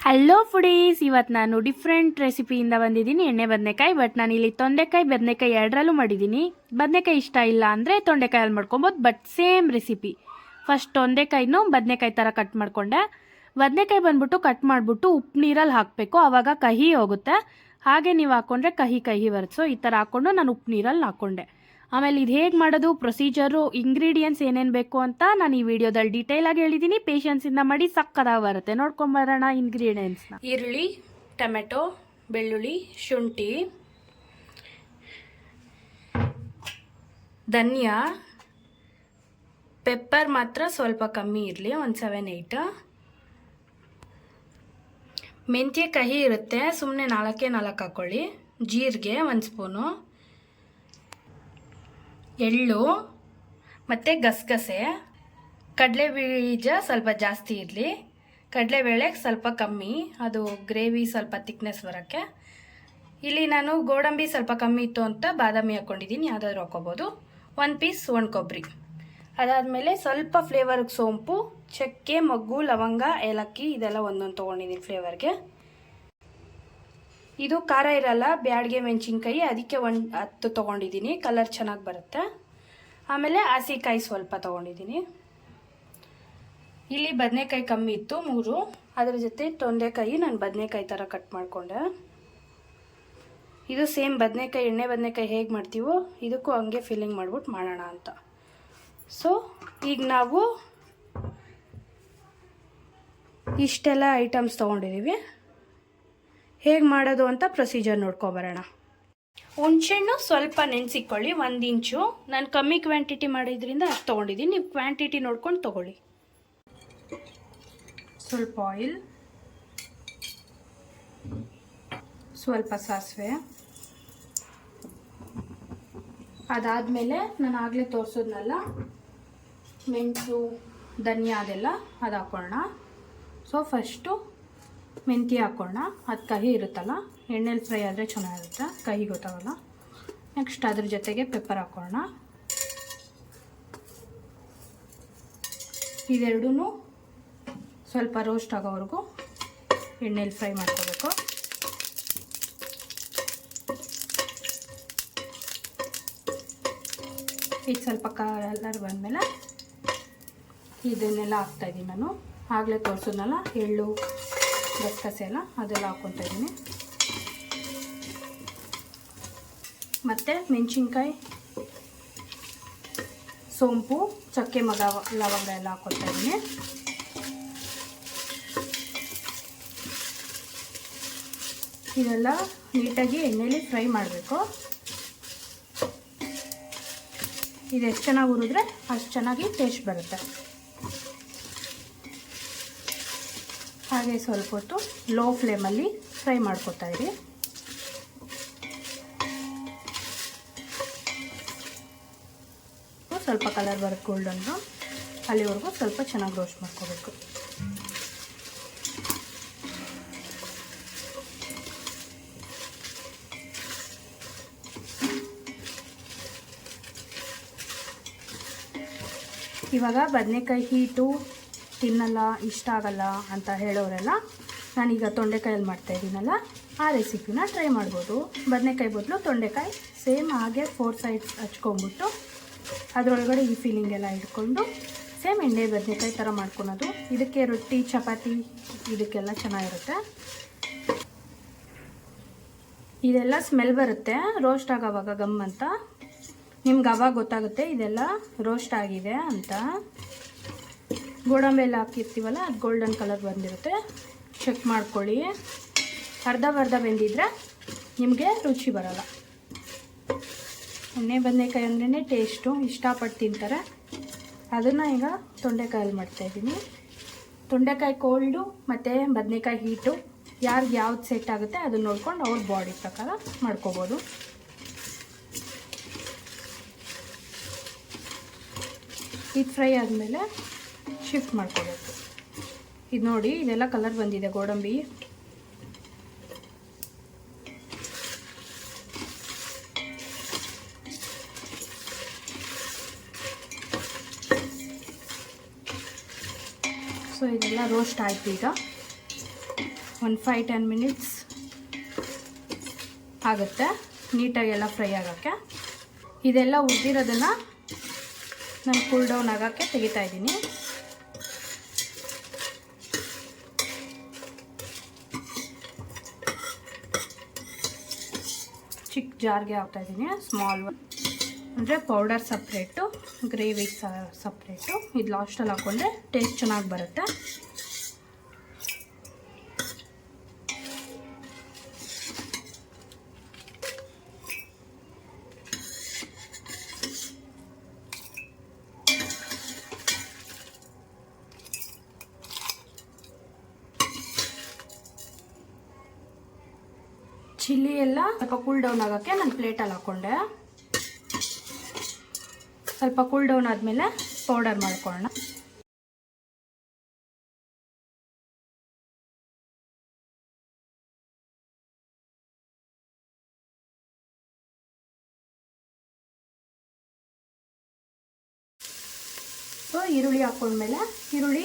Hello foodies, ಇವತ್ತು ನಾನು different ರೆಸಿಪಿಯಿಂದ ಬಂದಿದ್ದೀನಿ. ಎಣ್ಣೆ ಬದನೆಕಾಯಿ. ಬಟ್ ನಾನು ಇಲ್ಲಿ ತೊಂಡೆಕಾಯಿ ಬದನೆಕಾಯಿ ಎರಡರಲ್ಲೂ ಮಾಡಿದ್ದೀನಿ. ಬದನೆಕಾಯಿ ಇಷ್ಟ ಇಲ್ಲ ಅಂದರೆ ತೊಂಡೆಕಾಯಲ್ಲಿ ಮಾಡ್ಕೊಬೋದು, ಬಟ್ ಸೇಮ್ ರೆಸಿಪಿ. ಫಸ್ಟ್ ತೊಂಡೆಕಾಯಿನೂ ಬದನೆಕಾಯಿ ಥರ ಕಟ್ ಮಾಡಿಕೊಂಡೆ. ಬದನೆಕಾಯಿ ಬಂದ್ಬಿಟ್ಟು ಕಟ್ ಮಾಡಿಬಿಟ್ಟು ಉಪ್ಪು ನೀರಲ್ಲಿ ಹಾಕಬೇಕು, ಆವಾಗ ಕಹಿ ಹೋಗುತ್ತೆ. ಹಾಗೆ ನೀವು ಹಾಕ್ಕೊಂಡ್ರೆ ಕಹಿ ಕಹಿ ಬರುತ್ತೆ. ಸೊ ಈ ಥರ ಹಾಕ್ಕೊಂಡು ನಾನು ಉಪ್ಪು ನೀರಲ್ಲಿ ಹಾಕ್ಕೊಂಡೆ. ಆಮೇಲೆ ಇದು ಹೇಗೆ ಮಾಡೋದು, ಪ್ರೊಸೀಜರು, ಇಂಗ್ರೀಡಿಯೆಂಟ್ಸ್ ಏನೇನು ಬೇಕು ಅಂತ ನಾನು ಈ ವಿಡಿಯೋದಲ್ಲಿ ಡೀಟೇಲಾಗಿ ಹೇಳಿದ್ದೀನಿ. ಪೇಷನ್ಸಿಂದ ಮಾಡಿ ಸಕ್ಕದಾಗಿ ಬರುತ್ತೆ. ನೋಡ್ಕೊಂಬರೋಣ ಇಂಗ್ರೀಡಿಯೆಂಟ್ಸ್ನ. ಈರುಳ್ಳಿ, ಟೊಮೆಟೊ, ಬೆಳ್ಳುಳ್ಳಿ, ಶುಂಠಿ, ಧನಿಯಾ, ಪೆಪ್ಪರ್ ಮಾತ್ರ ಸ್ವಲ್ಪ ಕಮ್ಮಿ ಇರಲಿ, ಒಂದು 7-8. ಮೆಂತ್ಯ ಕಹಿ ಇರುತ್ತೆ, ಸುಮ್ಮನೆ 4 ಹಾಕ್ಕೊಳ್ಳಿ. ಜೀರಿಗೆ 1 ಸ್ಪೂನು, ಎಳ್ಳು ಮತ್ತು ಗಸಗಸೆ, ಕಡಲೆ ಬೀಜ ಸ್ವಲ್ಪ ಜಾಸ್ತಿ ಇರಲಿ, ಕಡಲೆಬೇಳೆ ಸ್ವಲ್ಪ ಕಮ್ಮಿ, ಅದು ಗ್ರೇವಿ ಸ್ವಲ್ಪ ತಿಕ್ನೆಸ್ ಬರೋಕ್ಕೆ. ಇಲ್ಲಿ ನಾನು ಗೋಡಂಬಿ ಸ್ವಲ್ಪ ಕಮ್ಮಿ ಇತ್ತು ಅಂತ ಬಾದಾಮಿ ಹಾಕ್ಕೊಂಡಿದ್ದೀನಿ, ಯಾವುದಾದ್ರೂ ಹಾಕ್ಕೋಬೋದು. 1 ಪೀಸ್ ಒಣಕೊಬ್ಬರಿ. ಅದಾದಮೇಲೆ ಸ್ವಲ್ಪ ಫ್ಲೇವರ್ಗೆ ಸೋಂಪು, ಚಕ್ಕೆ, ಮೊಗ್ಗು, ಲವಂಗ, ಏಲಕ್ಕಿ ಇದೆಲ್ಲ ಒಂದೊಂದು ತೊಗೊಂಡಿದ್ದೀನಿ ಫ್ಲೇವರ್ಗೆ. ಇದು ಖಾರ ಇರಲ್ಲ, ಬ್ಯಾಡಿಗೆ ಮೆಣಸಿನ್ಕಾಯಿ, ಅದಕ್ಕೆ 10 ತೊಗೊಂಡಿದ್ದೀನಿ, ಕಲರ್ ಚೆನ್ನಾಗಿ ಬರುತ್ತೆ. ಆಮೇಲೆ ಹಸಿಕಾಯಿ ಸ್ವಲ್ಪ ತೊಗೊಂಡಿದ್ದೀನಿ. ಇಲ್ಲಿ ಬದನೆಕಾಯಿ ಕಮ್ಮಿ ಇತ್ತು 3, ಅದರ ಜೊತೆ ತೊಂಡೆಕಾಯಿ ನಾನು ಬದನೆಕಾಯಿ ಥರ ಕಟ್ ಮಾಡಿಕೊಂಡೆ. ಇದು ಸೇಮ್ ಬದನೆಕಾಯಿ, ಎಣ್ಣೆ ಬದನೆಕಾಯಿ ಹೇಗೆ ಮಾಡ್ತೀವೋ ಇದಕ್ಕೂ ಹಂಗೆ ಫಿಲ್ಲಿಂಗ್ ಮಾಡ್ಬಿಟ್ಟು ಮಾಡೋಣ ಅಂತ. ಸೊ ಈಗ ನಾವು ಇಷ್ಟೆಲ್ಲ ಐಟಮ್ಸ್ ತೊಗೊಂಡಿದ್ದೀವಿ. ಹೇಗೆ ಮಾಡೋದು ಅಂತ ಪ್ರೊಸೀಜರ್ ನೋಡ್ಕೊಬರೋಣ. ಹುಣಸೆಹಣ್ಣು ಸ್ವಲ್ಪ ನೆನೆಸಿಕೊಳ್ಳಿ, 1 ಇಂಚು. ನಾನು ಕಮ್ಮಿ ಕ್ವಾಂಟಿಟಿ ಮಾಡಿದ್ರಿಂದ ಅಷ್ಟು ತೊಗೊಂಡಿದ್ದೀನಿ, ನೀವು ಕ್ವಾಂಟಿಟಿ ನೋಡ್ಕೊಂಡು ತೊಗೊಳ್ಳಿ. ಸ್ವಲ್ಪ ಆಯಿಲ್, ಸ್ವಲ್ಪ ಸಾಸಿವೆ, ಅದಾದಮೇಲೆ ನಾನು ಆಗಲೇ ತೋರಿಸೋದ್ನಲ್ಲ ಮೆಣಸು, ಧನಿಯಾ ಅದೆಲ್ಲ ಅದು ಹಾಕೋಣ. ಸೊ ಫಸ್ಟು ಮೆಂತ್ಯ ಹಾಕೋಣ, ಅದು ಕಹಿ ಇರುತ್ತಲ್ಲ, ಎಣ್ಣೆಲಿ ಫ್ರೈ ಆದರೆ ಚೆನ್ನಾಗಿರುತ್ತೆ, ಕಹಿ ಗೊತ್ತಾಗಲ್ಲ. ನೆಕ್ಸ್ಟ್ ಅದ್ರ ಜೊತೆಗೆ ಪೆಪ್ಪರ್ ಹಾಕೋಣ. ಇದೆರಡೂ ಸ್ವಲ್ಪ ರೋಸ್ಟ್ ಆಗೋವರೆಗೂ ಎಣ್ಣೆಲಿ ಫ್ರೈ ಮಾಡ್ಕೋಬೇಕು. ಇದು ಸ್ವಲ್ಪ ಕಲರ್ ಬಂದಮೇಲೆ ಇದನ್ನೆಲ್ಲ ಹಾಕ್ತಾಯಿದ್ದೀನಿ ನಾನು. ಆಗಲೇ ತೋರಿಸೋದ್ನಲ್ಲ ಎಳ್ಳು, ಗಸಗಸೆ ಎಲ್ಲ ಅದೆಲ್ಲ ಹಾಕ್ಕೊತಾ ಇದ್ದೀನಿ. ಮತ್ತು ಮೆಣಸಿನ್ಕಾಯಿ, ಸೋಂಪು, ಚಕ್ಕೆ, ಲವಂಗ ಎಲ್ಲ ಹಾಕ್ಕೊತಾ ಇದ್ದೀನಿ. ಇದೆಲ್ಲ ನೀಟಾಗಿ ಎಣ್ಣೆಲಿ ಫ್ರೈ ಮಾಡಬೇಕು. ಇದು ಎಷ್ಟು ಚೆನ್ನಾಗಿ ಹುರಿದ್ರೆ ಅಷ್ಟು ಚೆನ್ನಾಗಿ ಟೇಸ್ಟ್ ಬರುತ್ತೆ. ಹಾಗೆ ಸ್ವಲ್ಪ ಹೊತ್ತು ಲೋ ಫ್ಲೇಮಲ್ಲಿ ಫ್ರೈ ಮಾಡ್ಕೊತಾ ಇರಿ. ಸ್ವಲ್ಪ ಕಲರ್ ಬರುತ್ತೆ ಗೋಲ್ಡನ್ ಬ್ರೌನ್, ಅಲ್ಲಿವರೆಗೂ ಸ್ವಲ್ಪ ಚೆನ್ನಾಗಿ ರೋಸ್ಟ್ ಮಾಡ್ಕೋಬೇಕು. ಇವಾಗ ಬದನೆಕಾಯಿ ಹೀಟು ತಿನ್ನಲ್ಲ, ಇಷ್ಟ ಆಗಲ್ಲ ಅಂತ ಹೇಳೋರೆಲ್ಲ ನಾನೀಗ ತೊಂಡೆಕಾಯಲ್ಲಿ ಮಾಡ್ತಾಯಿದ್ದೀನಲ್ಲ, ಆ ರೆಸಿಪಿನ ಟ್ರೈ ಮಾಡ್ಬೋದು. ಬದನೆಕಾಯಿ ಬದಲು ತೊಂಡೆಕಾಯಿ ಸೇಮ್ ಹಾಗೆ 4 ಸೈಡ್ಸ್ ಹಚ್ಕೊಂಡ್ಬಿಟ್ಟು ಅದರೊಳಗಡೆ ಈ ಫೀಲಿಂಗ್ ಎಲ್ಲ ಇಟ್ಕೊಂಡು ಸೇಮ್ ಎಣ್ಣೆ ಬದನೆಕಾಯಿ ಥರ ಮಾಡ್ಕೊಳೋದು. ಇದಕ್ಕೆ ರೊಟ್ಟಿ, ಚಪಾತಿ ಇದಕ್ಕೆಲ್ಲ ಚೆನ್ನಾಗಿರುತ್ತೆ. ಇದೆಲ್ಲ ಸ್ಮೆಲ್ ಬರುತ್ತೆ ರೋಸ್ಟ್ ಆಗೋವಾಗ ಗಮ್ ಅಂತ, ನಿಮ್ಗೆ ಅವಾಗ ಗೊತ್ತಾಗುತ್ತೆ ಇದೆಲ್ಲ ರೋಸ್ಟ್ ಆಗಿದೆ ಅಂತ. ಗೋಡಂಬಿ ಎಲ್ಲ ಹಾಕಿರ್ತೀವಲ್ಲ, ಅದು ಗೋಲ್ಡನ್ ಕಲರ್ ಬಂದಿರುತ್ತೆ, ಚೆಕ್ ಮಾಡ್ಕೊಳ್ಳಿ. ಅರ್ಧ ಬೆಂದಿದ್ರೆ ನಿಮಗೆ ರುಚಿ ಬರೋಲ್ಲ. ಎಣ್ಣೆ ಬದನೆಕಾಯಿ ಅಂದ್ರೇ ಟೇಸ್ಟು, ಇಷ್ಟಪಟ್ಟು ತಿಂತಾರೆ. ಅದನ್ನು ಈಗ ತೊಂಡೆಕಾಯಲ್ಲಿ ಮಾಡ್ತಾಯಿದ್ದೀನಿ. ತೊಂಡೆಕಾಯಿ ಕೋಲ್ಡು ಮತ್ತು ಬದನೆಕಾಯಿ ಹೀಟು ಯಾರಿಗೆ ಯಾವ್ದು ಸೆಟ್ ಆಗುತ್ತೆ ಅದನ್ನು ನೋಡ್ಕೊಂಡು ಅವ್ರ ಬಾಡಿ ಪ್ರಕಾರ ಮಾಡ್ಕೋಬೋದು. ಇದು ಫ್ರೈ ಆದಮೇಲೆ ಶಿಫ್ಟ್ ಮಾಡ್ಕೋಬೇಕು. ಇದು ನೋಡಿ, ಇದೆಲ್ಲ ಕಲರ್ ಬಂದಿದೆ ಗೋಡಂಬಿ. ಸೊ ಇದೆಲ್ಲ ರೋಸ್ಟ್ ಆಯಿತು. ಈಗ ಒಂದು 5-10 ಮಿನಿಟ್ಸ್ ಆಗುತ್ತೆ ನೀಟಾಗೆಲ್ಲ ಫ್ರೈ ಆಗೋಕ್ಕೆ. ಇದೆಲ್ಲ ಉದ್ದಿರೋದನ್ನು ನಾನು ಕೂಲ್ ಡೌನ್ ಆಗೋಕ್ಕೆ ತೆಗಿತಾ ಇದ್ದೀನಿ. ಚಿಕ್ಕ ಜಾರ್ಗೆ ಹಾಕ್ತಾಯಿದ್ದೀನಿ, ಸ್ಮಾಲ್ ಒನ್. ಅಂದರೆ ಪೌಡರ್ ಸಪ್ರೇಟು, ಗ್ರೇವಿ ಸಪ್ರೇಟು. ಇದು ಲಾಸ್ಟಲ್ಲಿ ಹಾಕ್ಕೊಂಡ್ರೆ ಟೇಸ್ಟ್ ಚೆನ್ನಾಗಿ ಬರುತ್ತೆ. ಚಿಲ್ಲಿ ಎಲ್ಲ ಸ್ವಲ್ಪ ಕೂಲ್ ಡೌನ್ ಆಗೋಕ್ಕೆ ನಾನು ಪ್ಲೇಟಲ್ಲಿ ಹಾಕ್ಕೊಂಡೆ. ಸ್ವಲ್ಪ ಕೂಲ್ ಡೌನ್ ಆದಮೇಲೆ ಪೌಡರ್ ಮಾಡ್ಕೊಳ್ಳೋಣ. ಸೊ ಈರುಳ್ಳಿ ಹಾಕ್ಕೊಂಡ್ಮೇಲೆ ಈರುಳ್ಳಿ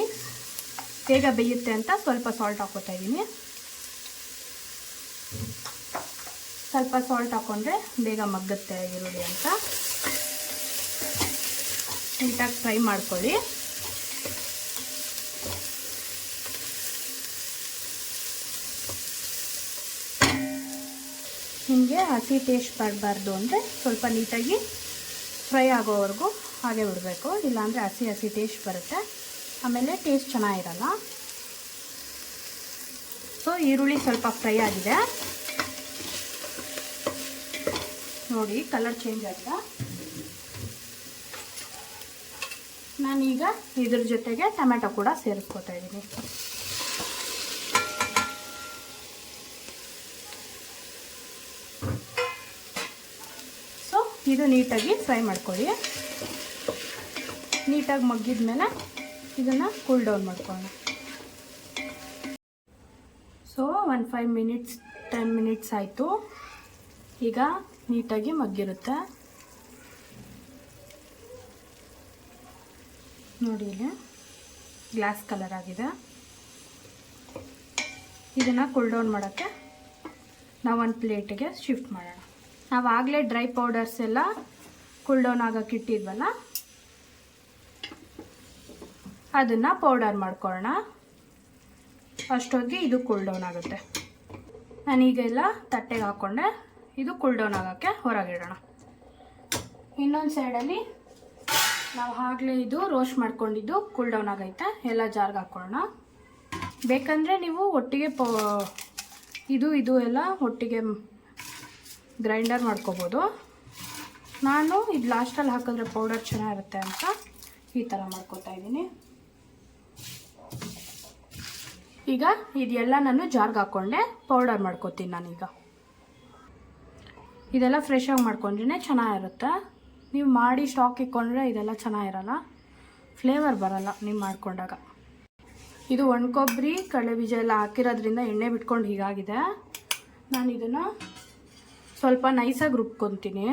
ಬೇಗ ಬೇಯುತ್ತೆ ಅಂತ ಸ್ವಲ್ಪ ಸಾಲ್ಟ್ ಹಾಕ್ಕೊತಾ ಇದ್ದೀನಿ. ಸ್ವಲ್ಪ ಸಾಲ್ಟ್ ಹಾಕ್ಕೊಂಡ್ರೆ ಬೇಗ ಮಗ್ಗುತ್ತೆ ಈರುಳ್ಳಿ ಅಂತ. ನೀಟಾಗಿ ಫ್ರೈ ಮಾಡ್ಕೊಳ್ಳಿ. ನಿಮಗೆ ಹಸಿ ಟೇಸ್ಟ್ ಬರಬಾರ್ದು ಅಂದರೆ ಸ್ವಲ್ಪ ನೀಟಾಗಿ ಫ್ರೈ ಆಗೋವರೆಗೂ ಹಾಗೆ ಬಿಡಬೇಕು, ಇಲ್ಲಾಂದರೆ ಹಸಿ ಟೇಸ್ಟ್ ಬರುತ್ತೆ, ಆಮೇಲೆ ಟೇಸ್ಟ್ ಚೆನ್ನಾಗಿರಲ್ಲ. ಸೊ ಈರುಳ್ಳಿ ಸ್ವಲ್ಪ ಫ್ರೈ ಆಗಿದೆ ನೋಡಿ, ಕಲರ್ ಚೇಂಜ್ ಆಗಿದೆ. ನಾನೀಗ ಇದ್ರ ಜೊತೆಗೆ ಟೊಮೆಟೊ ಕೂಡ ಸೇರಿಸ್ಕೊತಾ ಇದ್ದೀನಿ. ಸೊ ಇದು ನೀಟಾಗಿ ಫ್ರೈ ಮಾಡ್ಕೊಳ್ಳಿ. ನೀಟಾಗಿ ಮಗ್ಗಿದ ಮೇಲೆ ಇದನ್ನು ಕೂಲ್ ಡೌನ್ ಮಾಡ್ಕೊಳ್ಳೋಣ. ಸೊ ಒಂದು 5-10 ಮಿನಿಟ್ಸ್ ಆಯಿತು. ಈಗ ನೀಟಾಗಿ ಮಗ್ಗಿರುತ್ತೆ ನೋಡಿ, ಇಲ್ಲಿ ಗ್ಲಾಸ್ ಕಲರ್ ಆಗಿದೆ. ಇದನ್ನು ಕೂಲ್ ಡೌನ್ ಮಾಡೋಕ್ಕೆ ನಾವು ಒಂದು ಪ್ಲೇಟಿಗೆ ಶಿಫ್ಟ್ ಮಾಡೋಣ. ನಾವು ಆಗಲೇ ಡ್ರೈ ಪೌಡರ್ಸ್ ಎಲ್ಲ ಕೂಲ್ ಡೌನ್ ಆಗೋಕ್ಕೆ ಇಟ್ಟಿದ್ವಲ್ಲ, ಅದನ್ನು ಪೌಡರ್ ಮಾಡ್ಕೊಳ್ಳೋಣ. ಅಷ್ಟೊತ್ತಿಗೆ ಇದು ಕೂಲ್ ಡೌನ್ ಆಗುತ್ತೆ. ನಾನೀಗೆಲ್ಲ ತಟ್ಟೆಗೆ ಹಾಕ್ಕೊಂಡೆ. ಇದು ಕೂಲ್ ಡೌನ್ ಆಗೋಕ್ಕೆ ಹೊರಗಿಡೋಣ. ಇನ್ನೊಂದು ಸೈಡಲ್ಲಿ ನಾವು ಆಗಲೇ ಇದು ರೋಸ್ಟ್ ಮಾಡ್ಕೊಂಡಿದ್ದು ಕೂಲ್ ಡೌನ್ ಆಗೈತೆ, ಎಲ್ಲ ಜಾರ್ಗೆ ಹಾಕ್ಕೊಳ್ಳೋಣ. ಬೇಕಂದರೆ ನೀವು ಒಟ್ಟಿಗೆ ಇದು ಎಲ್ಲ ಒಟ್ಟಿಗೆ ಗ್ರೈಂಡರ್ ಮಾಡ್ಕೋಬೋದು. ನಾನು ಇದು ಲಾಸ್ಟಲ್ಲಿ ಹಾಕಿದ್ರೆ ಪೌಡರ್ ಚೆನ್ನಾಗಿರುತ್ತೆ ಅಂತ ಈ ಥರ ಮಾಡ್ಕೊತಾ ಇದ್ದೀನಿ. ಈಗ ಇದೆಲ್ಲ ನಾನು ಜಾರ್ಗೆ ಹಾಕ್ಕೊಂಡೆ ಪೌಡರ್ ಮಾಡ್ಕೋತೀನಿ. ನಾನೀಗ ಇದೆಲ್ಲ ಫ್ರೆಶ್ ಆಗಿ ಮಾಡ್ಕೊಂಡ್ರೆ ಚೆನ್ನಾಗಿರುತ್ತೆ. ನೀವು ಮಾಡಿ ಸ್ಟಾಕ್ ಇಟ್ಕೊಂಡ್ರೆ ಇದೆಲ್ಲ ಚೆನ್ನಾಗಿರಲ್ಲ, ಫ್ಲೇವರ್ ಬರಲ್ಲ ನೀವು ಮಾಡ್ಕೊಂಡಾಗ. ಇದು ಒಣಕೊಬ್ಬರಿ ಕಡಲೆಬೀಜ ಎಲ್ಲ ಹಾಕಿರೋದ್ರಿಂದ ಎಣ್ಣೆ ಬಿಟ್ಕೊಂಡು ಹೀಗಾಗಿದೆ. ನಾನು ಇದನ್ನು ಸ್ವಲ್ಪ ನೈಸಾಗಿ ರುಬ್ಕೊತೀನಿ.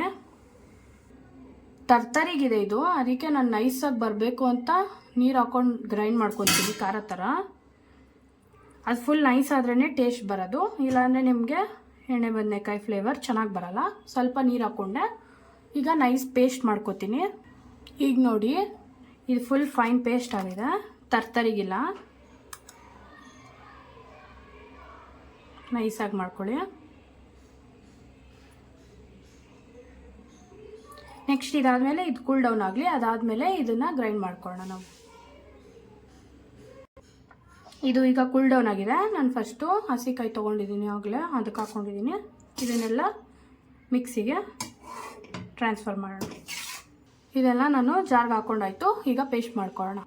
ತರ್ತರಿಗಿದೆ ಇದು, ಅದಕ್ಕೆ ನಾನು ನೈಸಾಗಿ ಬರಬೇಕು ಅಂತ ನೀರು ಹಾಕ್ಕೊಂಡು ಗ್ರೈಂಡ್ ಮಾಡ್ಕೊತೀನಿ ಖಾರ ಥರ. ಅದು ಫುಲ್ ನೈಸ್ ಆದ್ರೇ ಟೇಸ್ಟ್ ಬರೋದು, ಇಲ್ಲಾಂದರೆ ನಿಮಗೆ ಎಣ್ಣೆ ಬದನೆಕಾಯಿ ಫ್ಲೇವರ್ ಚೆನ್ನಾಗಿ ಬರಲ್ಲ. ಸ್ವಲ್ಪ ನೀರು ಹಾಕ್ಕೊಂಡೆ. ಈಗ ನೈಸ್ ಪೇಸ್ಟ್ ಮಾಡ್ಕೊತೀನಿ. ಈಗ ನೋಡಿ, ಇದು ಫುಲ್ ಫೈನ್ ಪೇಸ್ಟ್ ಆಗಿದೆ, ತರ್ತರಿಗಿಲ್ಲ. ನೈಸಾಗಿ ಮಾಡ್ಕೊಳ್ಳಿ. ನೆಕ್ಸ್ಟ್ ಇದಾದಮೇಲೆ ಇದು ಕೂಲ್ ಡೌನ್ ಆಗಲಿ, ಅದಾದಮೇಲೆ ಇದನ್ನು ಗ್ರೈಂಡ್ ಮಾಡ್ಕೊಳ್ಳೋಣ ನಾವು. ಇದು ಈಗ ಕೂಲ್ ಡೌನ್ ಆಗಿದೆ. ನಾನು ಫಸ್ಟು ಹಸಿಕಾಯಿ ತೊಗೊಂಡಿದ್ದೀನಿ, ಆಗಲೇ ಅದಕ್ಕೆ ಹಾಕ್ಕೊಂಡಿದ್ದೀನಿ. ಇದನ್ನೆಲ್ಲ ಮಿಕ್ಸಿಗೆ ಟ್ರಾನ್ಸ್ಫರ್ ಮಾಡೋಣ. ಇದೆಲ್ಲ ನಾನು ಜಾರ್ಗೆ ಹಾಕ್ಕೊಂಡಾಯ್ತು. ಈಗ ಪೇಸ್ಟ್ ಮಾಡ್ಕೊಳ್ಳೋಣ.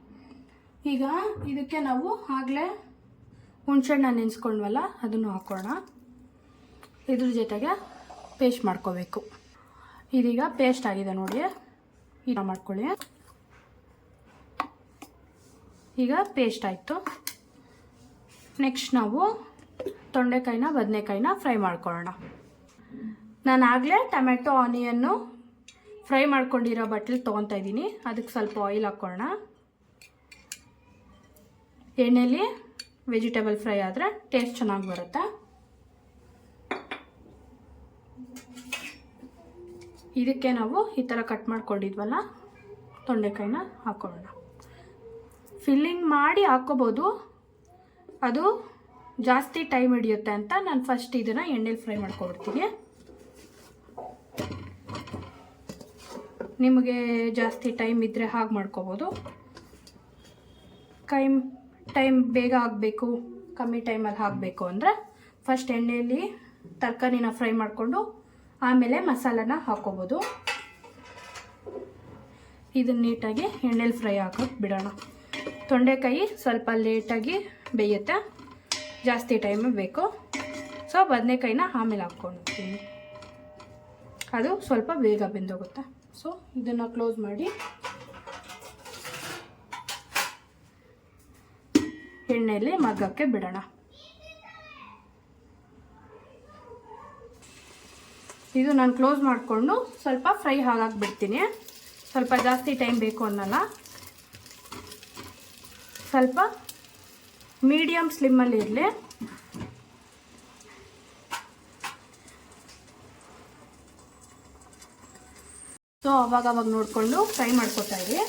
ಈಗ ಇದಕ್ಕೆ ನಾವು ಆಗಲೇ ಹುಣಸೆಹಣ್ಣು ನೆನೆಸ್ಕೊಂಡ್ವಲ್ಲ, ಅದನ್ನು ಹಾಕ್ಕೊಳ್ಳೋಣ. ಇದ್ರ ಜೊತೆಗೆ ಪೇಸ್ಟ್ ಮಾಡ್ಕೋಬೇಕು. ಇದೀಗ ಪೇಸ್ಟ್ ಆಗಿದೆ ನೋಡಿ, ಈಗ ಮಾಡ್ಕೊಳ್ಳಿ. ಈಗ ಪೇಸ್ಟ್ ಆಯಿತು. ನೆಕ್ಸ್ಟ್ ನಾವು ತೊಂಡೆಕಾಯಿನ ಬದನೆಕಾಯಿನ ಫ್ರೈ ಮಾಡ್ಕೊಳ್ಳೋಣ. ನಾನು ಆಗಲೇ ಟೊಮೆಟೊ ಆನಿಯನ್ನು ಫ್ರೈ ಮಾಡ್ಕೊಂಡಿರೋ ಬಟ್ಲಿಗೆ ತೊಗೊತಾ ಇದ್ದೀನಿ. ಅದಕ್ಕೆ ಸ್ವಲ್ಪ ಆಯಿಲ್ ಹಾಕ್ಕೊಳ್ಳೋಣ. ಎಣ್ಣೆಲಿ ವೆಜಿಟೇಬಲ್ ಫ್ರೈ ಆದರೆ ಟೇಸ್ಟ್ ಚೆನ್ನಾಗಿ ಬರುತ್ತೆ. ಇದಕ್ಕೆ ನಾವು ಈ ಥರ ಕಟ್ ಮಾಡ್ಕೊಂಡಿದ್ವಲ್ಲ ತೊಂಡೆಕಾಯಿನ ಹಾಕೊಳ್ಳೋಣ. ಫಿಲ್ಲಿಂಗ್ ಮಾಡಿ ಹಾಕ್ಕೋಬೋದು, ಅದು ಜಾಸ್ತಿ ಟೈಮ್ ಹಿಡಿಯುತ್ತೆ ಅಂತ ನಾನು ಫಸ್ಟ್ ಇದನ್ನು ಎಣ್ಣೆಲಿ ಫ್ರೈ ಮಾಡ್ಕೊಬಿಡ್ತೀನಿ. ನಿಮಗೆ ಜಾಸ್ತಿ ಟೈಮ್ ಇದ್ದರೆ ಹಾಗೆ ಮಾಡ್ಕೋಬೋದು. ಟೈಮ್ ಬೇಗ ಆಗಬೇಕು, ಕಮ್ಮಿ ಟೈಮಲ್ಲಿ ಹಾಕಬೇಕು ಅಂದರೆ ಫಸ್ಟ್ ಎಣ್ಣೆಯಲ್ಲಿ ತರಕಾರಿನ ಫ್ರೈ ಮಾಡಿಕೊಂಡು ಆಮೇಲೆ ಮಸಾಲನ ಹಾಕ್ಕೋಬೋದು. ಇದನ್ನು ನೀಟಾಗಿ ಎಣ್ಣೆಲಿ ಫ್ರೈ ಹಾಕೋಕೆ ಬಿಡೋಣ. ತೊಂಡೆಕಾಯಿ ಸ್ವಲ್ಪ ಲೇಟಾಗಿ ಬೇಯುತ್ತೆ, ಜಾಸ್ತಿ ಟೈಮ್ ಬೇಕು. ಸೊ ಬದನೆಕಾಯಿನ ಆಮೇಲೆ ಹಾಕ್ಕೊಳ್ತೀನಿ, ಅದು ಸ್ವಲ್ಪ ಬೇಗ ಬೆಂದೋಗುತ್ತೆ. ಸೊ ಇದನ್ನು ಕ್ಲೋಸ್ ಮಾಡಿ ಎಣ್ಣೆಯಲ್ಲಿ ಮಗ್ಗಕ್ಕೆ ಬಿಡೋಣ. ಇದು ನಾನು ಕ್ಲೋಸ್ ಮಾಡಿಕೊಂಡು ಸ್ವಲ್ಪ ಫ್ರೈ ಹಾಗಾಕ್ಬಿಡ್ತೀನಿ. ಸ್ವಲ್ಪ ಜಾಸ್ತಿ ಟೈಮ್ ಬೇಕು ಅನ್ನಲ್ಲ, ಸ್ವಲ್ಪ ಮೀಡಿಯಮ್ ಸ್ಲಿಮ್ಮಲ್ಲಿ ಇರಲಿ. ಸೊ ಅವಾಗ ನೋಡಿಕೊಂಡು ಫ್ರೈ ಮಾಡ್ಕೊತಾ ಇರಿ,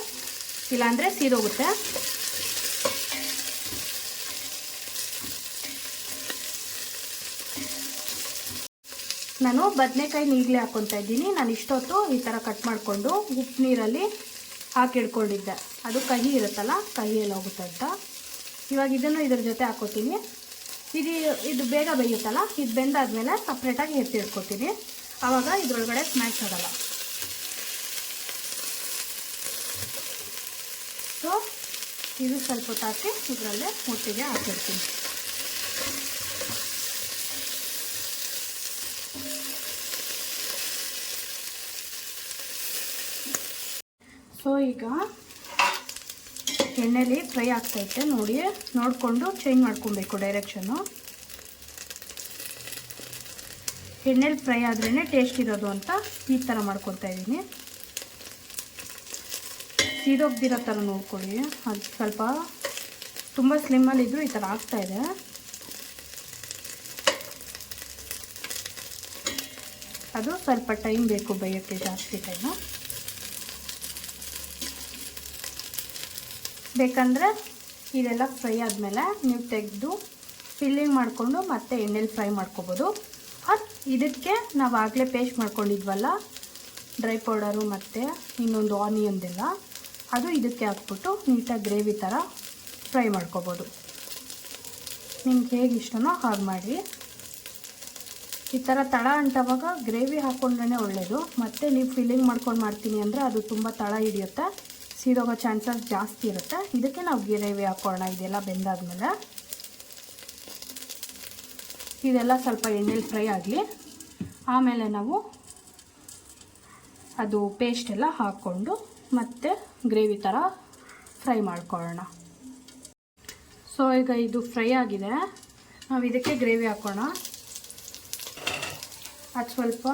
ಇಲ್ಲಾಂದರೆ ಸೀದೋಗುತ್ತೆ. ನಾನು ಬದನೆಕಾಯಿ ಈಗಲೇ ಹಾಕ್ಕೊತಾ ಇದ್ದೀನಿ. ನಾನು ಇಷ್ಟೊತ್ತು ಈ ಥರ ಕಟ್ ಮಾಡಿಕೊಂಡು ಉಪ್ಪು ನೀರಲ್ಲಿ ಹಾಕಿಡ್ಕೊಂಡಿದ್ದೆ, ಅದು ಕಹಿ ಇರುತ್ತಲ್ಲ, ಕಹಿಯಲ್ಲಿ ಹೋಗುತ್ತೆ ಅಂತ. ಇವಾಗ ಇದನ್ನು ಇದ್ರ ಜೊತೆ ಹಾಕ್ಕೋತೀನಿ. ಇದು ಬೇಗ ಬೇಯುತ್ತಲ್ಲ, ಇದು ಬೆಂದಾದ್ಮೇಲೆ ಸಪ್ರೇಟಾಗಿ ಎತ್ತಿಡ್ಕೊತೀನಿ, ಆವಾಗ ಇದ್ರೊಳಗಡೆ ಸ್ಮ್ಯಾಶ್ ಆಗಲ್ಲ. ಸೊ ಇದು ಸ್ವಲ್ಪ ಹೊತ್ತು ಹಾಕಿ ಇದರಲ್ಲೇ ಒಟ್ಟಿಗೆ ಹಾಕಿಡ್ತೀನಿ. ಸೊ ಈಗ ಎಣ್ಣೆಲಿ ಫ್ರೈ ಆಗ್ತೈತೆ ನೋಡಿ, ನೋಡಿಕೊಂಡು ಚೇಂಜ್ ಮಾಡ್ಕೊಬೇಕು ಡೈರೆಕ್ಷನ್ನು. ಎಣ್ಣೆಲಿ ಫ್ರೈ ಆದ್ರೇ ಟೇಸ್ಟ್ ಇರೋದು ಅಂತ ಈ ಥರ ಮಾಡ್ಕೊತಾ ಇದ್ದೀನಿ. ಸೀದೋಗ್ದಿರೋ ಥರ ನೋಡ್ಕೊಳ್ಳಿ, ಅದು ಸ್ವಲ್ಪ ತುಂಬ ಸ್ಲಿಮ್ಮಲ್ಲಿದ್ದು ಈ ಥರ ಆಗ್ತಾಯಿದೆ. ಅದು ಸ್ವಲ್ಪ ಟೈಮ್ ಬೇಕು ಬೇಯೋಕ್ಕೆ, ಜಾಸ್ತಿ ಟೈಮು ಬೇಕಂದರೆ ಇದೆಲ್ಲ ಫ್ರೈ ಆದಮೇಲೆ ನೀವು ತೆಗೆದು ಫಿಲ್ಲಿಂಗ್ ಮಾಡಿಕೊಂಡು ಮತ್ತೆ ಎಣ್ಣೆಲಿ ಫ್ರೈ ಮಾಡ್ಕೊಬೋದು. ಇದಕ್ಕೆ ನಾವು ಆಗಲೇ ಪೇಸ್ಟ್ ಮಾಡ್ಕೊಂಡಿದ್ವಲ್ಲ ಡ್ರೈ ಪೌಡರು ಮತ್ತು ಇನ್ನೊಂದು ಆನಿಯನ್ದೆಲ್ಲ, ಅದು ಇದಕ್ಕೆ ಹಾಕ್ಬಿಟ್ಟು ನೀಟಾಗಿ ಗ್ರೇವಿ ಥರ ಫ್ರೈ ಮಾಡ್ಕೊಬೋದು. ನಿಮ್ಗೆ ಹೇಗೆ ಇಷ್ಟನೋ ಹಾಗೆ ಮಾಡಿ. ಈ ಥರ ತಳ ಅಂಟವಾಗ ಗ್ರೇವಿ ಹಾಕ್ಕೊಂಡ್ರೇ ಒಳ್ಳೆಯದು. ಮತ್ತು ನೀವು ಫಿಲ್ಲಿಂಗ್ ಮಾಡ್ಕೊಂಡು ಮಾಡ್ತೀನಿ ಅಂದರೆ ಅದು ತುಂಬ ತಳ ಹಿಡಿಯುತ್ತೆ, ಸೀದೋಗೋ ಚಾನ್ಸಸ್ ಜಾಸ್ತಿ ಇರುತ್ತೆ. ಇದಕ್ಕೆ ನಾವು ಗ್ರೇವಿ ಹಾಕೋಣ. ಇದೆಲ್ಲ ಬೆಂದಾದ್ಮೇಲೆ ಇದೆಲ್ಲ ಸ್ವಲ್ಪ ಎಣ್ಣೆಲಿ ಫ್ರೈ ಆಗಲಿ, ಆಮೇಲೆ ನಾವು ಅದು ಪೇಸ್ಟ್ ಎಲ್ಲ ಹಾಕ್ಕೊಂಡು ಮತ್ತೆ ಗ್ರೇವಿ ಥರ ಫ್ರೈ ಮಾಡ್ಕೊಳ್ಳೋಣ. ಸೊ ಈಗ ಇದು ಫ್ರೈ ಆಗಿದೆ, ನಾವು ಇದಕ್ಕೆ ಗ್ರೇವಿ ಹಾಕೋಣ. ಅದು ಸ್ವಲ್ಪ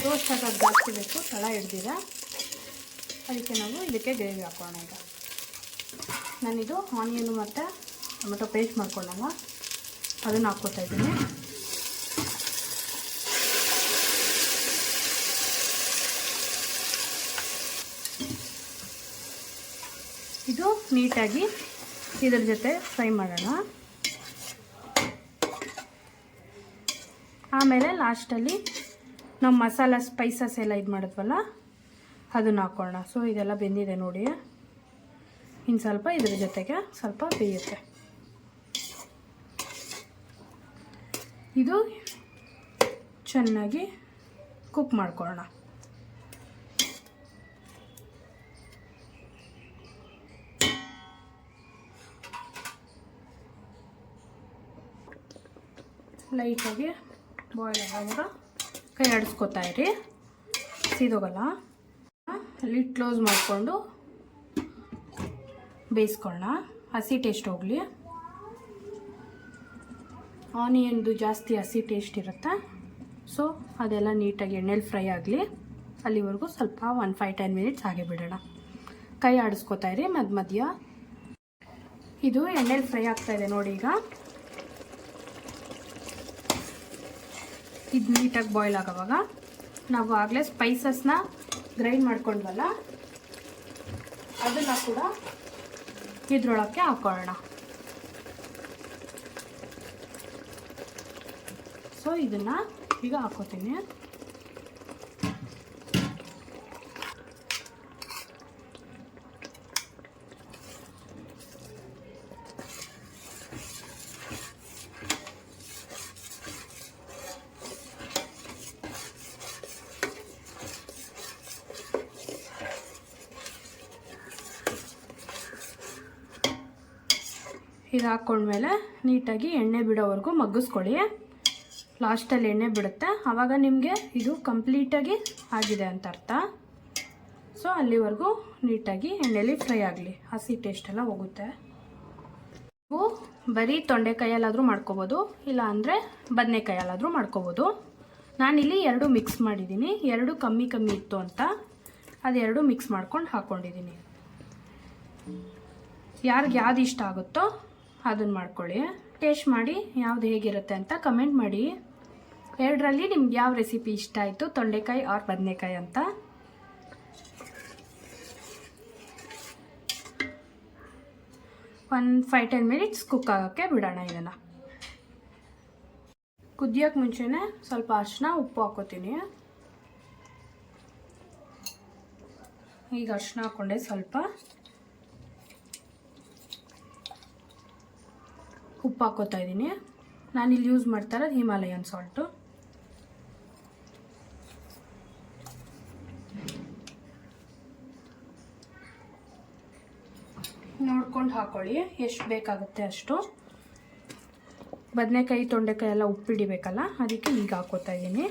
ರೋಸ್ಟ್ ಆಗೋದು ಜಾಸ್ತಿ ಬೇಕು, ತಳ ಹಿಡ್ದಿದೆ, ಅದಕ್ಕೆ ನಾವು ಇದಕ್ಕೆ ಗ್ರೇವಿ ಹಾಕೋಣ. ಈಗ ನಾನಿದು ಆನಿಯನು ಮತ್ತು ಟೊಮೆಟೊ ಪೇಸ್ಟ್ ಮಾಡ್ಕೊಳ್ಳೋಣ, ಅದನ್ನು ಹಾಕ್ಕೋತಾ ಇದ್ದೀನಿ. ಇದು ನೀಟಾಗಿ ಇದ್ರ ಜೊತೆ ಫ್ರೈ ಮಾಡೋಣ. ಆಮೇಲೆ ಲಾಸ್ಟಲ್ಲಿ ನಾವು ಮಸಾಲ ಸ್ಪೈಸಸ್ ಎಲ್ಲ ಇದು ಮಾಡಿದ್ವಲ್ಲ ಅದನ್ನು ಹಾಕೋಣ. ಸೊ ಇದೆಲ್ಲ ಬೆಂದಿದೆ ನೋಡಿ, ಇನ್ನು ಸ್ವಲ್ಪ ಇದ್ರ ಜೊತೆಗೆ ಸ್ವಲ್ಪ ಬೇಯುತ್ತೆ. ಇದು ಚೆನ್ನಾಗಿ ಕುಕ್ ಮಾಡ್ಕೊಳ್ಳೋಣ. ಲೈಟಾಗಿ ಬಾಯ್ಲ್ ಆಗುವಾಗ ಕೈ ಆಡಿಸ್ಕೊತಾ ಇರಿ, ಸೀದೋಗಲ್ಲ. ಲಿಡ್ ಕ್ಲೋಸ್ ಮಾಡಿಕೊಂಡು ಬೇಯಿಸ್ಕೊಳ್ಳೋಣ, ಹಸಿ ಟೇಸ್ಟ್ ಹೋಗಲಿ. ಆನಿಯನ್ದು ಜಾಸ್ತಿ ಹಸಿ ಟೇಸ್ಟ್ ಇರುತ್ತೆ. ಸೊ ಅದೆಲ್ಲ ನೀಟಾಗಿ ಎಣ್ಣೆಲಿ ಫ್ರೈ ಆಗಲಿ, ಅಲ್ಲಿವರೆಗೂ ಸ್ವಲ್ಪ 1-5-10 ಮಿನಿಟ್ಸ್ ಹಾಗೆ ಬಿಡೋಣ. ಕೈ ಆಡಿಸ್ಕೊತಾ ಇರಿ ಮಧ್ಯ ಮಧ್ಯ. ಇದು ಎಣ್ಣೆಲಿ ಫ್ರೈ ಆಗ್ತಾ ಇದೆ ನೋಡಿ. ಈಗ ಇದು ನೀಟಾಗಿ ಬಾಯ್ಲ್ ಆಗೋವಾಗ ನಾವು ಆಗಲೇ ಸ್ಪೈಸಸ್ನ ಗ್ರೈಂಡ್ ಮಾಡ್ಕೊಂಡ್ವಲ್ಲ ಅದನ್ನು ಕೂಡ ಇದ್ರೊಳಕ್ಕೆ ಹಾಕೊಳ್ಳೋಣ. ಸೊ ಇದನ್ನು ಈಗ ಹಾಕೋತೀನಿ. ಇದು ಹಾಕ್ಕೊಂಡ್ಮೇಲೆ ನೀಟಾಗಿ ಎಣ್ಣೆ ಬಿಡೋವರೆಗೂ ಮಗ್ಗಿಸ್ಕೊಳ್ಳಿ. ಲಾಸ್ಟಲ್ಲಿ ಎಣ್ಣೆ ಬಿಡುತ್ತೆ, ಆವಾಗ ನಿಮಗೆ ಇದು ಕಂಪ್ಲೀಟಾಗಿ ಆಗಿದೆ ಅಂತ ಅರ್ಥ. ಸೊ ಅಲ್ಲಿವರೆಗೂ ನೀಟಾಗಿ ಎಣ್ಣೆಲಿ ಫ್ರೈ ಆಗಲಿ, ಹಸಿ ಟೇಸ್ಟೆಲ್ಲ ಹೋಗುತ್ತೆ. ನೀವು ಬರೀ ತೊಂಡೆಕಾಯಲ್ಲಾದರೂ ಮಾಡ್ಕೋಬೋದು, ಇಲ್ಲ ಅಂದರೆ ಬದನೆಕಾಯಲ್ಲಾದರೂ ಮಾಡ್ಕೋಬೋದು. ನಾನಿಲ್ಲಿ ಎರಡು ಮಿಕ್ಸ್ ಮಾಡಿದ್ದೀನಿ, ಎರಡು ಕಮ್ಮಿ ಕಮ್ಮಿ ಇತ್ತು ಅಂತ ಅದೆರಡು ಮಿಕ್ಸ್ ಮಾಡ್ಕೊಂಡು ಹಾಕ್ಕೊಂಡಿದ್ದೀನಿ. ಯಾರಿಗೆ ಯಾವ್ದು ಇಷ್ಟ ಆಗುತ್ತೋ ಅದನ್ನು ಮಾಡ್ಕೊಳ್ಳಿ. ಟೇಸ್ಟ್ ಮಾಡಿ ಯಾವ್ದು ಹೇಗಿರುತ್ತೆ ಅಂತ ಕಮೆಂಟ್ ಮಾಡಿ. ಎರಡರಲ್ಲಿ ನಿಮ್ಗೆ ಯಾವ ರೆಸಿಪಿ ಇಷ್ಟ ಆಯಿತು, ತೊಂಡೆಕಾಯಿ ಆರ್ ಬದನೆಕಾಯಿ ಅಂತ. ಒಂದು 5-10 ಮಿನಿಟ್ಸ್ ಕುಕ್ ಆಗೋಕ್ಕೆ ಬಿಡೋಣ. ಇದನ್ನು ಕುದಿಯೋಕ್ಕೆ ಮುಂಚೆನೇ ಸ್ವಲ್ಪ ಅರಿಶಿನ ಉಪ್ಪು ಹಾಕೋತೀನಿ. ಈಗ ಅರಿಶಿನ ಹಾಕ್ಕೊಂಡೆ, ಸ್ವಲ್ಪ ಉಪ್ಪು ಹಾಕೋತಾ ಇದ್ದೀನಿ. ನಾನಿಲ್ಲಿ ಯೂಸ್ ಮಾಡ್ತಾ ಇರೋದು ಹಿಮಾಲಯನ್ ಸಾಲ್ಟು. ನೋಡ್ಕೊಂಡು ಹಾಕೊಳ್ಳಿ, ಎಷ್ಟು ಬೇಕಾಗುತ್ತೆ ಅಷ್ಟು. ಬದನೆಕಾಯಿ ತೊಂಡೆಕಾಯಿ ಎಲ್ಲ ಉಪ್ಪಿಡಿಬೇಕಲ್ಲ, ಅದಕ್ಕೆ ಈಗ ಹಾಕೋತಾ ಇದ್ದೀನಿ,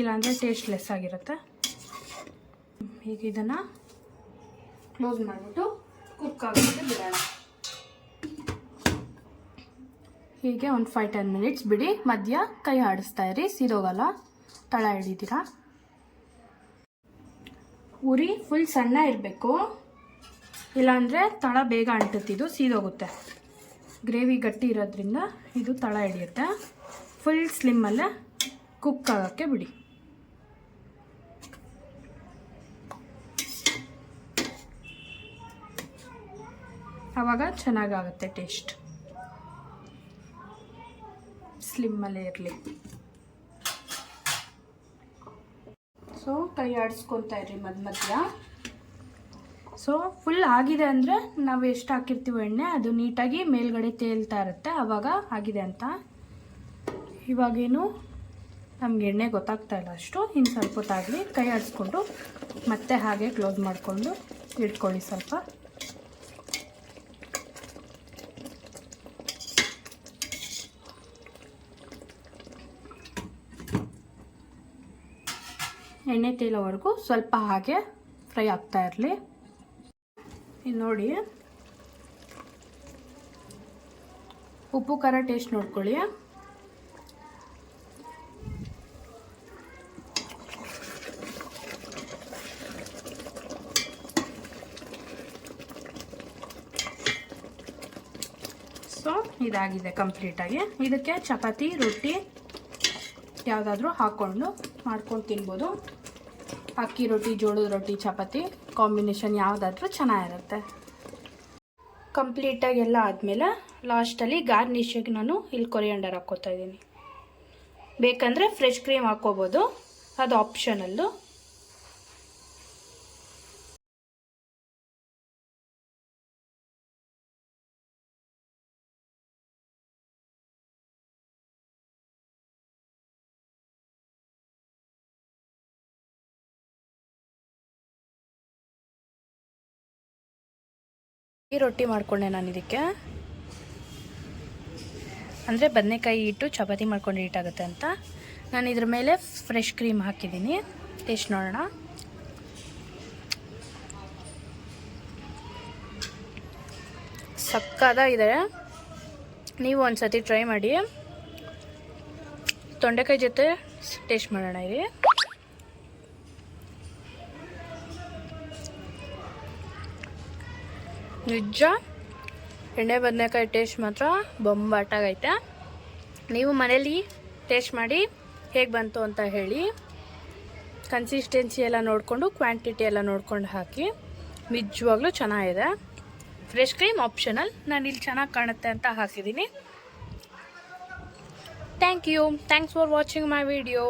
ಇಲ್ಲಾಂದರೆ ಟೇಸ್ಟ್ ಲೆಸ್ ಆಗಿರುತ್ತೆ. ಈಗ ಇದನ್ನು ಕ್ಲೋಸ್ ಮಾಡಿಬಿಟ್ಟು ಕುಕ್ ಆಗೋಕ್ಕೆ ಬಿಡೋಣ. ಹೀಗೆ ಒಂದು 5-10 ಮಿನಿಟ್ಸ್ ಬಿಡಿ. ಮಧ್ಯ ಕೈ ಆಡಿಸ್ತಾ ಇರಿ, ಸೀದೋಗಲ್ಲ, ತಳ ಹಿಡಿದಿರಾ. ಉರಿ ಫುಲ್ ಸಣ್ಣ ಇರಬೇಕು, ಇಲ್ಲಾಂದರೆ ತಳ ಬೇಗ ಅಂಟುತ್ತಿದ್ದು ಸೀದೋಗುತ್ತೆ. ಗ್ರೇವಿ ಗಟ್ಟಿ ಇರೋದ್ರಿಂದ ಇದು ತಳ ಹಿಡಿಯುತ್ತೆ. ಫುಲ್ ಸ್ಲಿಮ್ಮಲ್ಲೇ ಕುಕ್ ಆಗೋಕ್ಕೆ ಬಿಡಿ. ಆವಾಗ ಚೆನ್ನಾಗಾಗುತ್ತೆ ಟೇಸ್ಟ್. ಸ್ಲಿಮ್ಮಲ್ಲೇ ಇರಲಿ. ಸೊ ಕೈ ಆಡಿಸ್ಕೊತಾ ಇರಿ ಮಧ್ಯ. ಸೊ ಫುಲ್ ಆಗಿದೆ ಅಂದರೆ ನಾವು ಎಷ್ಟು ಹಾಕಿರ್ತೀವೋ ಎಣ್ಣೆ ಅದು ನೀಟಾಗಿ ಮೇಲ್ಗಡೆ ತೇಲ್ತಾ ಇರುತ್ತೆ, ಆವಾಗ ಆಗಿದೆ ಅಂತ. ಇವಾಗೇನು ನಮ್ಗೆ ಎಣ್ಣೆ ಗೊತ್ತಾಗ್ತಾ ಇಲ್ಲ ಅಷ್ಟು, ಇನ್ನು ಸ್ವಲ್ಪ ಹೊತ್ತಾಗಲಿ. ಕೈ ಆಡಿಸ್ಕೊಂಡು ಮತ್ತೆ ಹಾಗೆ ಕ್ಲೋಸ್ ಮಾಡಿಕೊಂಡು ಇಟ್ಕೊಳ್ಳಿ ಸ್ವಲ್ಪ. ಎಣ್ಣೆ ತೇಲೋವರೆಗೂ ಸ್ವಲ್ಪ ಹಾಗೆ ಫ್ರೈ ಆಗ್ತಾ ಇರಲಿ. ಇನ್ನು ನೋಡಿ, ಉಪ್ಪು ಖಾರ ಟೇಸ್ಟ್ ನೋಡ್ಕೊಳ್ಳಿ. ಸೊ ಇದಾಗಿದೆ ಕಂಪ್ಲೀಟಾಗಿ. ಇದಕ್ಕೆ ಚಪಾತಿ ರೊಟ್ಟಿ ಯಾವುದಾದ್ರೂ ಹಾಕ್ಕೊಂಡು ಮಾಡ್ಕೊಂಡು ತಿನ್ಬೋದು. ಅಕ್ಕಿ ರೊಟ್ಟಿ, ಜೋಳದ ರೊಟ್ಟಿ, ಚಪಾತಿ ಕಾಂಬಿನೇಷನ್ ಯಾವುದಾದ್ರೂ ಚೆನ್ನಾಗಿರುತ್ತೆ. ಕಂಪ್ಲೀಟಾಗಿ ಎಲ್ಲ ಆದಮೇಲೆ ಲಾಸ್ಟಲ್ಲಿ ಗಾರ್ನಿಷಿಗೆ ನಾನು ಇಲ್ಲಿ ಕೊರಿಯಾಂಡರ್ ಹಾಕ್ಕೋತಾ ಇದ್ದೀನಿ. ಬೇಕಂದರೆ ಫ್ರೆಶ್ ಕ್ರೀಮ್ ಹಾಕ್ಕೋಬೋದು, ಅದು ಆಪ್ಷನಲ್ಲು. ಈ ರೊಟ್ಟಿ ಮಾಡಿಕೊಂಡೆ ನಾನು ಇದಕ್ಕೆ, ಅಂದರೆ ಬದನೆಕಾಯಿ ಇಟ್ಟು ಚಪಾತಿ ಮಾಡ್ಕೊಂಡು ಹಿಟ್ಟಾಗುತ್ತೆ ಅಂತ. ನಾನು ಇದ್ರ ಮೇಲೆ ಫ್ರೆಶ್ ಕ್ರೀಮ್ ಹಾಕಿದ್ದೀನಿ. ಟೇಸ್ಟ್ ನೋಡೋಣ. ಸಕ್ಕತ್ತಾಗಿದೆ, ನೀವು ಒಂದು ಸತಿ ಟ್ರೈ ಮಾಡಿ. ತೊಂಡೆಕಾಯಿ ಜೊತೆ ಟೇಸ್ಟ್ ಮಾಡೋಣ ಇಲ್ಲಿ. ನಿಜ ಎಣ್ಣೆ ಬದನೆಕಾಯಿ ಟೇಸ್ಟ್ ಮಾತ್ರ ಬೊಂಬಾಟಾಗೈತೆ. ನೀವು ಮನೇಲಿ ಟೇಸ್ಟ್ ಮಾಡಿ ಹೇಗೆ ಬಂತು ಅಂತ ಹೇಳಿ. ಕನ್ಸಿಸ್ಟೆನ್ಸಿ ಎಲ್ಲ ನೋಡಿಕೊಂಡು ಕ್ವಾಂಟಿಟಿ ಎಲ್ಲ ನೋಡ್ಕೊಂಡು ಹಾಕಿ. ನಿಜವಾಗ್ಲೂ ಚೆನ್ನಾಗಿದೆ. ಫ್ರೆಶ್ ಕ್ರೀಮ್ ಆಪ್ಷನಲ್, ನಾನು ಇಲ್ಲಿ ಚೆನ್ನಾಗಿ ಕಾಣುತ್ತೆ ಅಂತ ಹಾಕಿದ್ದೀನಿ. Thanks for watching my video.